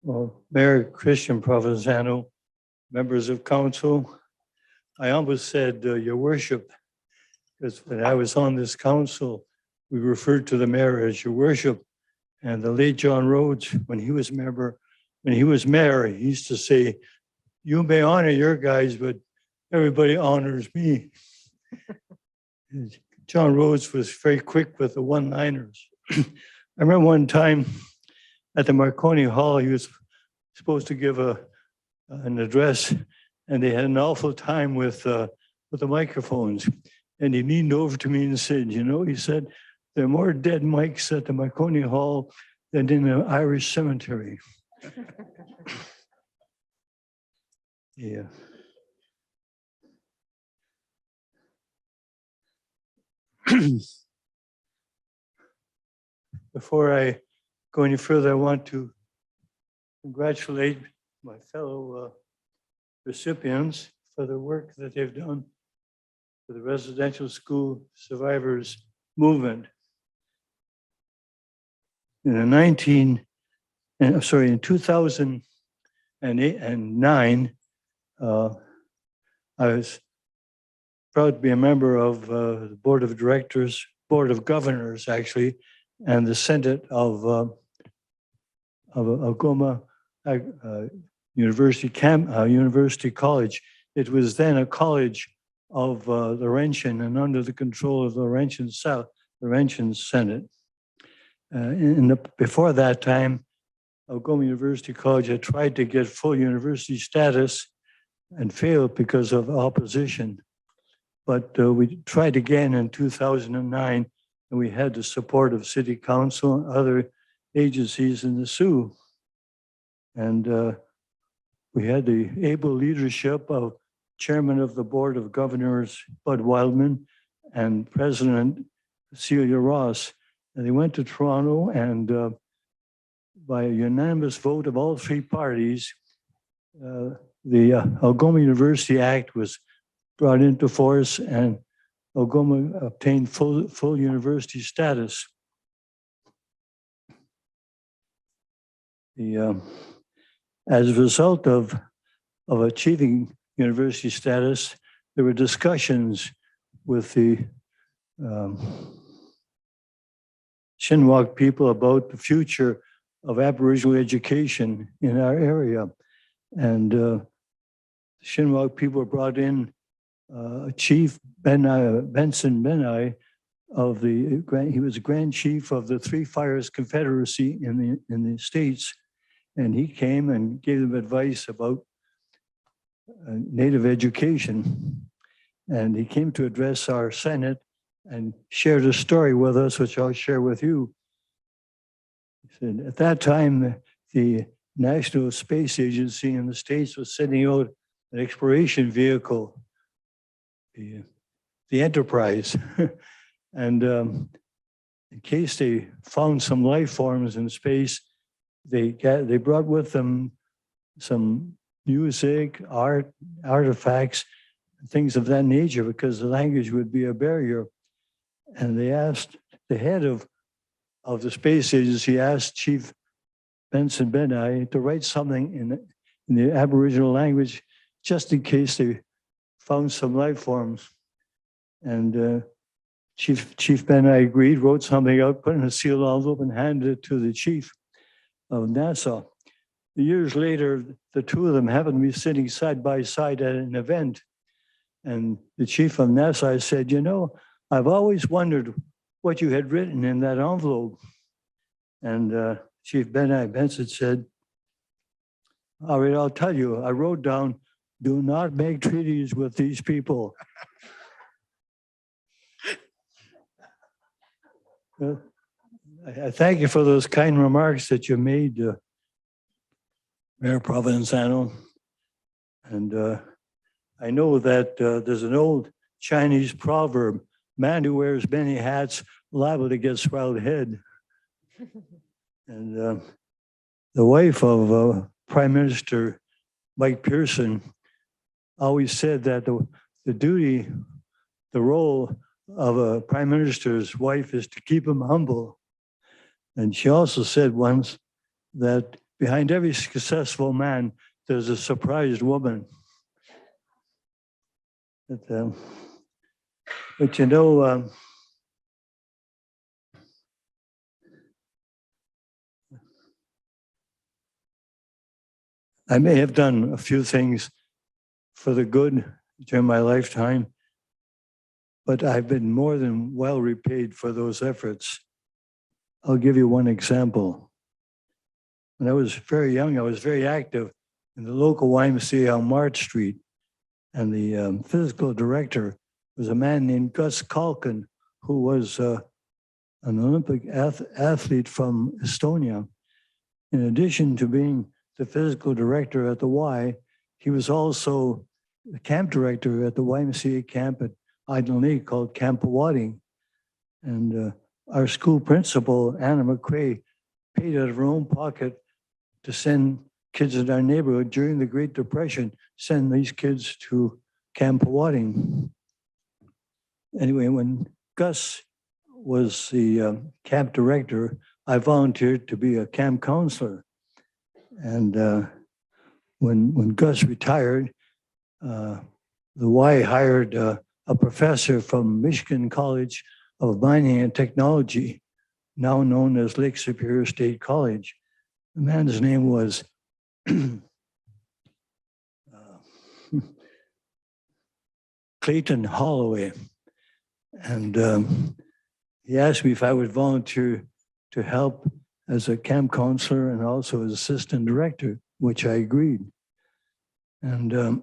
Well, Mayor Christian Provenzano, members of council, I almost said your worship, because when I was on this council, we referred to the mayor as your worship. And the late John Rhodes, when he was mayor, he used to say, you may honor your guys, but everybody honors me. John Rhodes was very quick with the one-liners. I remember one time at the Marconi Hall, he was supposed to give an address, and they had an awful time with the microphones. And he leaned over to me and said, he said, there are more dead mics at the Marconi Hall than in an Irish cemetery. Yeah. Before I go any further, I want to congratulate my fellow recipients for the work that they've done for the residential school survivors movement. In 2009, I was proud to be a member of the Board of Governors, actually, and the Senate of Algoma University College. It was then a college of Laurentian and under the control of the Laurentian Senate. Before that time, Algoma University College had tried to get full university status and failed because of opposition. But we tried again in 2009, and we had the support of City Council and other agencies in the Sioux. And we had the able leadership of Chairman of the Board of Governors, Bud Wildman, and President Celia Ross. And they went to Toronto, and by a unanimous vote of all three parties, the Algoma University Act was brought into force, and Algoma obtained full university status. As a result of achieving university status, there were discussions with the Shinwalk people about the future of Aboriginal education in our area. And Shinwalk people were brought in, Chief Benson Benai he was a Grand Chief of the Three Fires Confederacy in the States. And he came and gave them advice about Native education. And he came to address our Senate and shared a story with us, which I'll share with you. He said, at that time, the National Space Agency in the States was sending out an exploration vehicle, the Enterprise. And in case they found some life forms in space, they brought with them some music, art, artifacts, things of that nature, because the language would be a barrier. And they asked the head of the space agency, asked Chief Benson Benai to write something in the Aboriginal language, just in case they found some life forms. And Chief Benai agreed, wrote something out, put in a sealed envelope, and handed it to the chief of NASA. Years later, the two of them happened to be sitting side by side at an event. And the chief of NASA said, I've always wondered what you had written in that envelope. And Chief Benson said, all right, I'll tell you. I wrote down, do not make treaties with these people. I thank you for those kind remarks that you made, Mayor Provenzano. And I know that there's an old Chinese proverb, man who wears many hats liable to get swelled head. And the wife of Prime Minister Mike Pearson always said that the role of a prime minister's wife is to keep him humble. And she also said once that behind every successful man, there's a surprised woman. But you know, I may have done a few things for the good during my lifetime, but I've been more than well repaid for those efforts. I'll give you one example. When I was very young, I was very active in the local YMCA on March Street, and the physical director was a man named Gus Kalkin, who was an Olympic athlete from Estonia. In addition to being the physical director at the Y, he was also the camp director at the YMCA camp at Idle Lake called Camp Awading. And our school principal, Anna McCrae, paid out of her own pocket to send kids in our neighborhood during the Great Depression, send these kids to Camp Awading. Anyway, when Gus was the camp director, I volunteered to be a camp counselor. And when Gus retired, the Y hired a professor from Michigan College of Mining and Technology, now known as Lake Superior State College. The man's name was Clayton Holloway. And he asked me if I would volunteer to help as a camp counselor and also as assistant director, which I agreed. And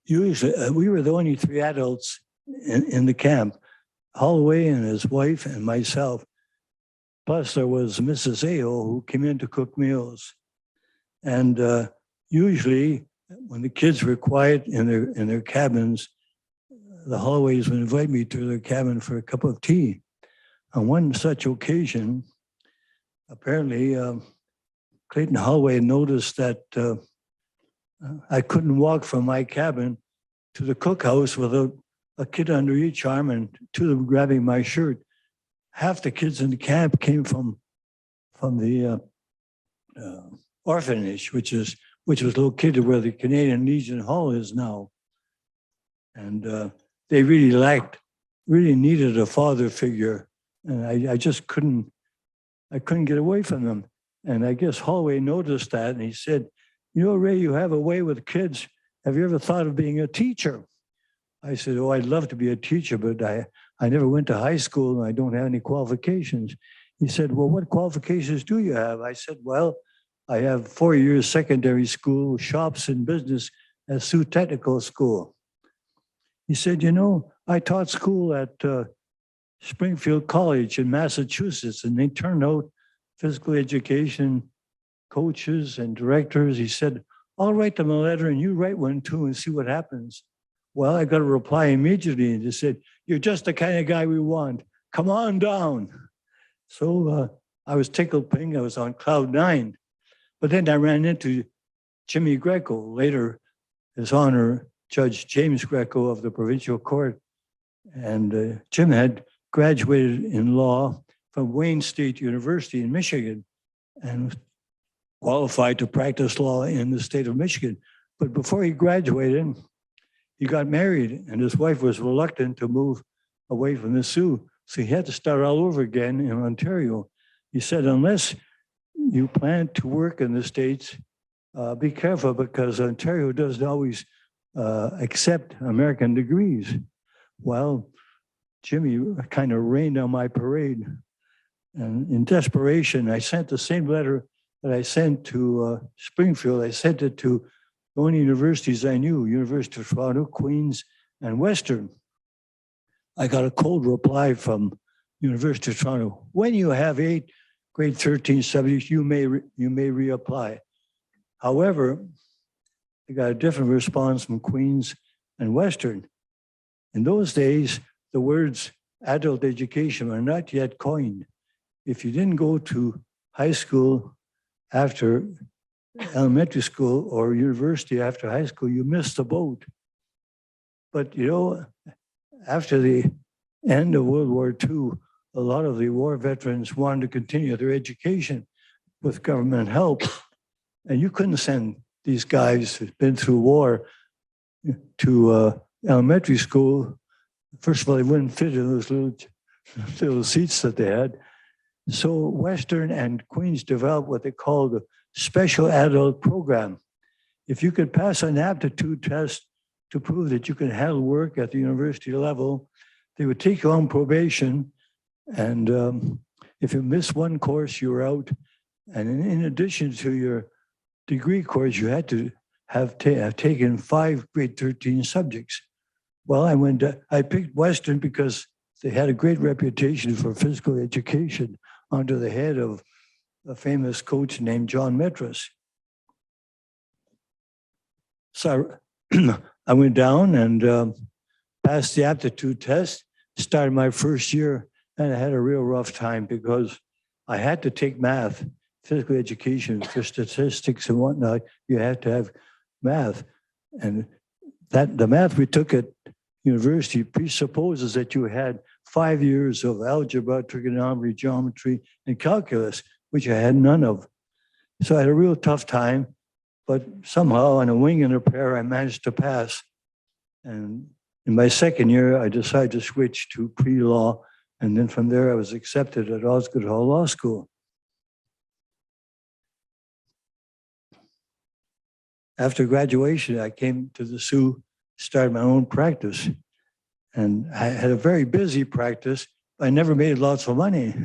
usually we were the only three adults in the camp, Holloway and his wife and myself. Plus there was Mrs. Ao who came in to cook meals. And usually when the kids were quiet in their cabins, the Holloways would invite me to their cabin for a cup of tea. On one such occasion, apparently Clayton Holloway noticed that I couldn't walk from my cabin to the cookhouse without a kid under each arm and two of them grabbing my shirt. Half the kids in the camp came from the orphanage, which was located where the Canadian Legion Hall is now. And they really needed a father figure. And I just couldn't get away from them. And I guess Holloway noticed that and he said, you know, Ray, you have a way with kids. Have you ever thought of being a teacher? I said, oh, I'd love to be a teacher, but I never went to high school and I don't have any qualifications. He said, well, what qualifications do you have? I said, well, I have 4 years secondary school, shops and business at Sault Technical School. He said, you know, I taught school at Springfield College in Massachusetts, and they turned out physical education coaches and directors. He said, I'll write them a letter and you write one too and see what happens. Well, I got a reply immediately and they said, you're just the kind of guy we want. Come on down. So I was tickled pink. I was on cloud 9. But then I ran into Jimmy Greco, later His Honor Judge James Greco of the Provincial Court. And Jim had graduated in law from Wayne State University in Michigan and was qualified to practice law in the state of Michigan. But before he graduated, he got married and his wife was reluctant to move away from the Sioux. So he had to start all over again in Ontario. He said, unless you plan to work in the States, be careful because Ontario doesn't always accept American degrees. Well, Jimmy kind of rained on my parade. And in desperation, I sent the same letter that I sent to Springfield. I sent it to the only universities I knew, University of Toronto, Queen's, and Western. I got a cold reply from University of Toronto. When you have 8 grade 13 subjects, you may reapply. However, I got a different response from Queen's and Western. In those days, the words adult education were not yet coined. If you didn't go to high school after elementary school or university after high school, you missed the boat. But you know, after the end of World War II, a lot of the war veterans wanted to continue their education. with government help. And you couldn't send these guys who'd been through war to elementary school. First of all, they wouldn't fit in those little seats that they had. So Western and Queens developed what they called a special adult program. If you could pass an aptitude test to prove that you could handle work at the university level, they would take you on probation. And if you missed one course, you were out. And in addition to your degree course, you had to have taken 5 grade 13 subjects. Well, I picked Western because they had a great reputation for physical education under the head of a famous coach named John Metras. So I went down and passed the aptitude test, started my first year, and I had a real rough time because I had to take math, physical education for statistics and whatnot. You had to have math. And the math we took at university presupposes that you had 5 years of algebra, trigonometry, geometry, and calculus, which I had none of. So I had a real tough time, but somehow on a wing and a prayer, I managed to pass. And in my second year, I decided to switch to pre-law. And then from there, I was accepted at Osgoode Hall Law School. After graduation, I came to the Sault, started my own practice. And I had a very busy practice. I never made lots of money.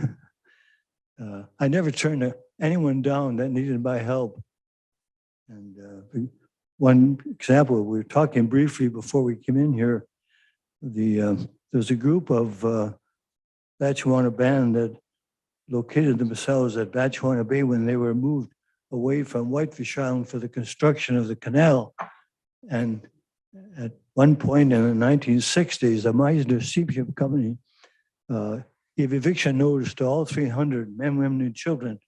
I never turned anyone down that needed my help. And one example, we were talking briefly before we came in here. There's a group of Batchewana band that located themselves at Batchewana Bay when they were moved away from Whitefish Island for the construction of the canal. And at one point in the 1960s, the Meisner Steamship Company gave eviction notice to all 300 men, women, and children.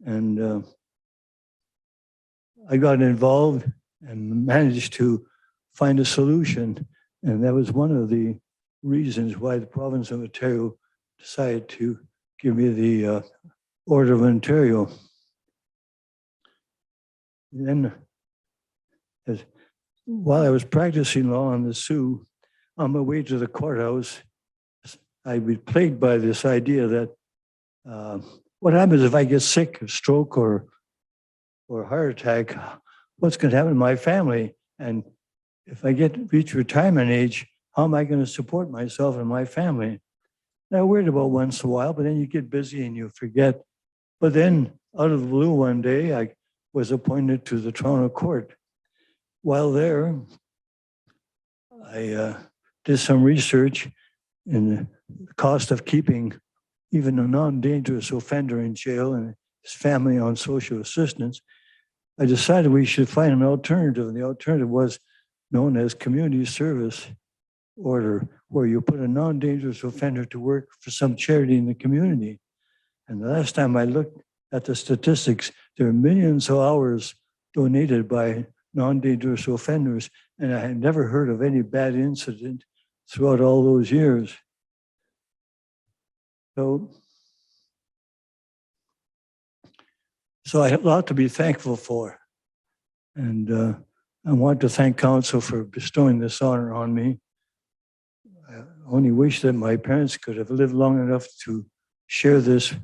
And I got involved and managed to find a solution. And that was one of the reasons why the province of Ontario decided to give me the Order of Ontario. And then, while I was practicing law on the Sault, on my way to the courthouse, I'd be plagued by this idea that what happens if I get sick, a stroke, or a heart attack? What's going to happen to my family? And if I reach retirement age, how am I going to support myself and my family? And I worried about once in a while, but then you get busy and you forget. But then, out of the blue, one day, I was appointed to the Toronto court. While there, I did some research in the cost of keeping even a non-dangerous offender in jail and his family on social assistance. I decided we should find an alternative, and the alternative was known as community service order, where you put a non-dangerous offender to work for some charity in the community. And the last time I looked at the statistics, there are millions of hours donated by non-dangerous offenders, and I had never heard of any bad incident throughout all those years. So I have a lot to be thankful for. And I want to thank Council for bestowing this honor on me. I only wish that my parents could have lived long enough to share this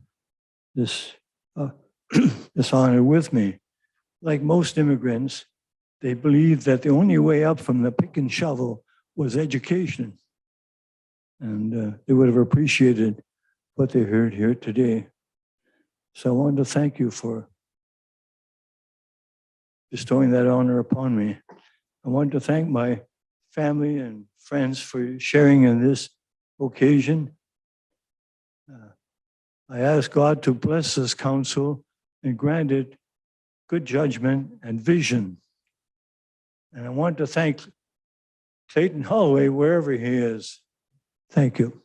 honor with me. Like most immigrants, they believed that the only way up from the pick and shovel was education. And they would have appreciated what they heard here today. So I wanted to thank you for bestowing that honor upon me. I want to thank my family and friends for sharing in this occasion. I ask God to bless this council and grant it good judgment and vision. And I want to thank Clayton Holloway, wherever he is. Thank you.